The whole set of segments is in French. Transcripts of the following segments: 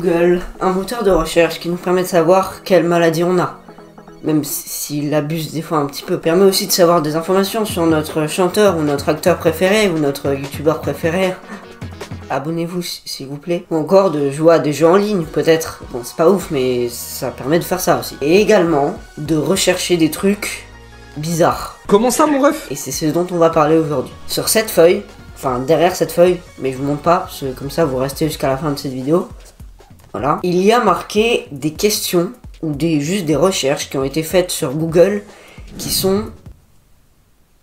Google, un moteur de recherche qui nous permet de savoir quelle maladie on a. Même s'il abuse des fois un petit peu, permet aussi de savoir des informations sur notre chanteur ou notre acteur préféré ou notre youtubeur préféré. Abonnez-vous s'il vous plaît. Ou encore de jouer à des jeux en ligne peut-être. Bon c'est pas ouf mais ça permet de faire ça aussi. Et également de rechercher des trucs bizarres. Comment ça mon ref? Et c'est ce dont on va parler aujourd'hui. Sur cette feuille, enfin derrière cette feuille, mais je vous montre pas, parce que comme ça vous restez jusqu'à la fin de cette vidéo. Voilà. Il y a marqué des questions ou juste des recherches qui ont été faites sur Google qui sont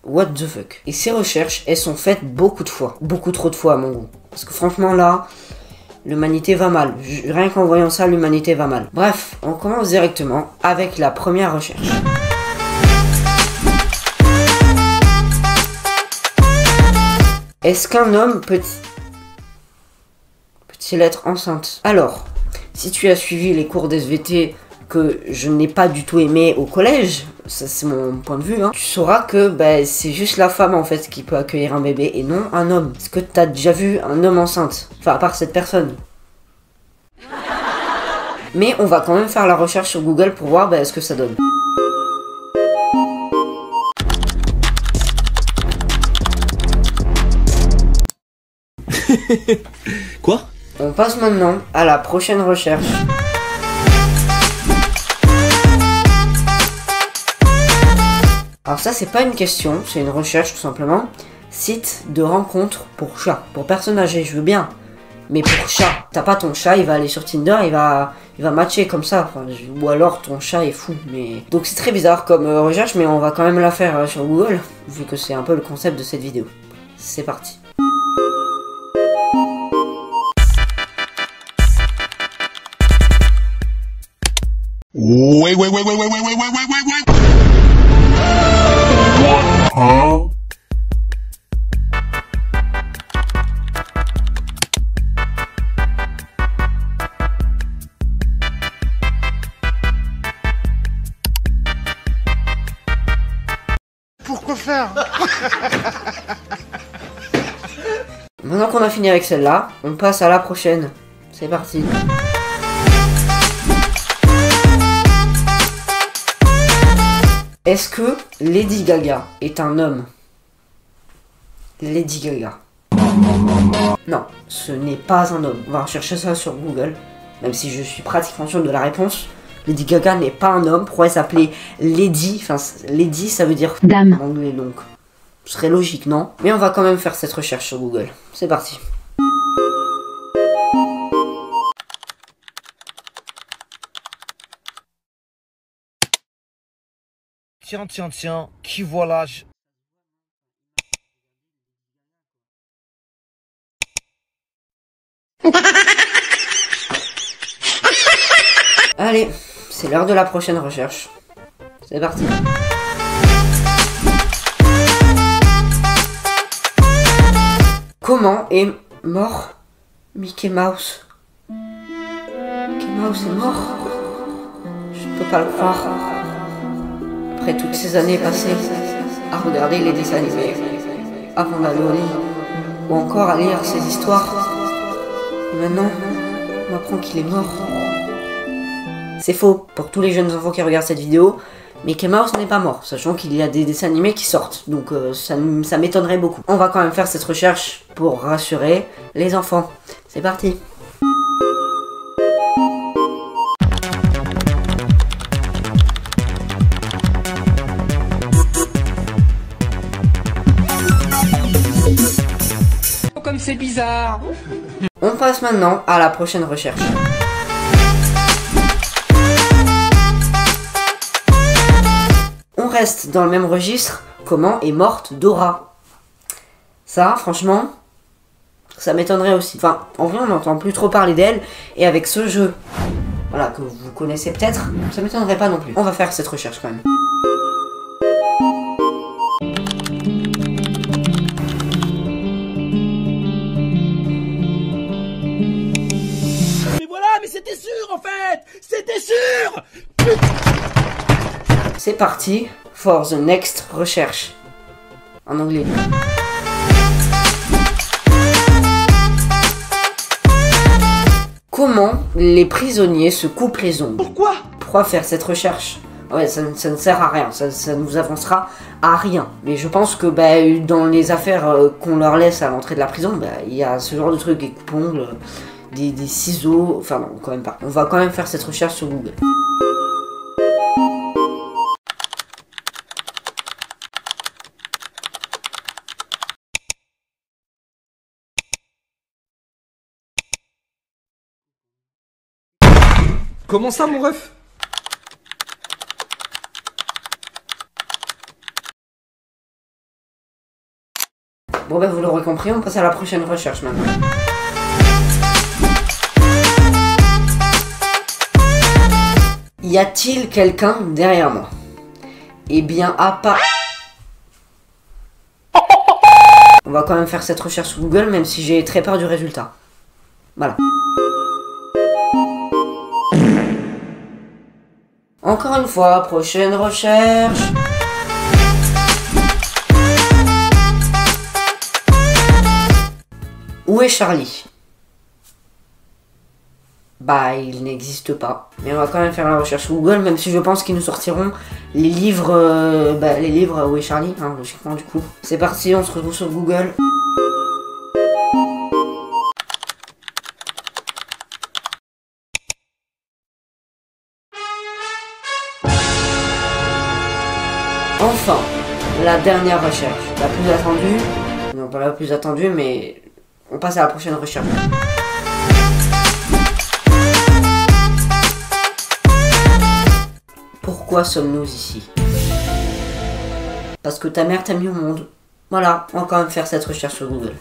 what the fuck. Et ces recherches, elles sont faites beaucoup de fois. Beaucoup trop de fois à mon goût. Parce que franchement là, l'humanité va mal. Rien qu'en voyant ça, l'humanité va mal. Bref, on commence directement avec la première recherche. Est-ce qu'un homme peut-il être enceinte? Alors, si tu as suivi les cours d'SVT que je n'ai pas du tout aimé au collège, ça c'est mon point de vue, hein, tu sauras que c'est juste la femme en fait qui peut accueillir un bébé et non un homme. Est-ce que tu as déjà vu un homme enceinte? Enfin, à part cette personne. Mais on va quand même faire la recherche sur Google pour voir ce que ça donne. Quoi? On passe maintenant à la prochaine recherche. Alors ça c'est pas une question, c'est une recherche tout simplement. Site de rencontre pour chat. Pour personne âgée, je veux bien. Mais pour chat, t'as pas ton chat, il va aller sur Tinder, il va matcher comme ça. Enfin, ou alors ton chat est fou. Mais donc c'est très bizarre comme recherche, mais on va quand même la faire sur Google, vu que c'est un peu le concept de cette vidéo. C'est parti. Wait. Huh? Pourquoi faire? Maintenant qu'on a fini avec celle-là, on passe à la prochaine. C'est parti. Est-ce que Lady Gaga est un homme? Lady Gaga. Non, ce n'est pas un homme. On va rechercher ça sur Google. Même si je suis pratiquement sûr de la réponse. Lady Gaga n'est pas un homme. Pourquoi elle s'appelait Lady? Enfin, Lady ça veut dire dame en anglais donc. Ce serait logique, non? Mais on va quand même faire cette recherche sur Google. C'est parti. Tiens, qui voilà Allez, c'est l'heure de la prochaine recherche. C'est parti. Comment est mort Mickey Mouse? Mickey Mouse est mort? Je ne peux pas le croire. Après toutes ces années passées à regarder les dessins animés, avant d'aller au lit, ou encore à lire ces histoires, et maintenant, on m'apprend qu'il est mort. C'est faux, pour tous les jeunes enfants qui regardent cette vidéo, Mickey Mouse n'est pas mort, sachant qu'il y a des dessins animés qui sortent, donc ça m'étonnerait beaucoup. On va quand même faire cette recherche pour rassurer les enfants. C'est parti. Comme c'est bizarre. On passe maintenant à la prochaine recherche. On reste dans le même registre. Comment est morte Dora? Ça, franchement, ça m'étonnerait aussi. Enfin, en vrai, on n'entend plus trop parler d'elle. Et avec ce jeu, voilà, que vous connaissez peut-être, ça m'étonnerait pas non plus. On va faire cette recherche quand même. Mais c'était sûr en fait! C'était sûr! C'est parti for the next recherche. En anglais. Comment comment les prisonniers se coupent les ongles. Pourquoi Faire cette recherche? Ouais, ça ne sert à rien, ça nous avancera à rien. Mais je pense que dans les affaires qu'on leur laisse à l'entrée de la prison, il y a ce genre de trucs, des coupe-ongles, des ciseaux, enfin non, quand même pas. On va quand même faire cette recherche sur Google. Comment ça, mon ref? Bon vous l'aurez compris, on passe à la prochaine recherche maintenant. Y a-t-il quelqu'un derrière moi? Eh bien, à part... On va quand même faire cette recherche sur Google, même si j'ai très peur du résultat. Voilà. Encore une fois, prochaine recherche. Où est Charlie? Il n'existe pas. Mais on va quand même faire la recherche sur Google, même si je pense qu'ils nous sortiront les livres... les livres Où est Charlie, hein, logiquement du coup. C'est parti, on se retrouve sur Google. Enfin, la dernière recherche, la plus attendue. Non, pas la plus attendue, mais on passe à la prochaine recherche. Pourquoi sommes-nous ici? Parce que ta mère t'a mis au monde. Voilà, on va quand même faire cette recherche sur Google.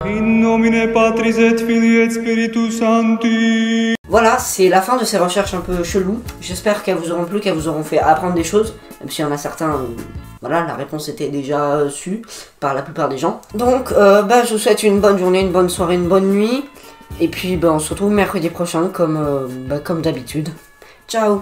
In nomine Patris et Filii et Spiritus Sancti. Voilà, c'est la fin de ces recherches un peu cheloues. J'espère qu'elles vous auront plu, qu'elles vous auront fait apprendre des choses. Même s'il y en a certains, voilà, la réponse était déjà su par la plupart des gens. Donc, je vous souhaite une bonne journée, une bonne soirée, une bonne nuit. Et puis, on se retrouve mercredi prochain, comme d'habitude. Ciao!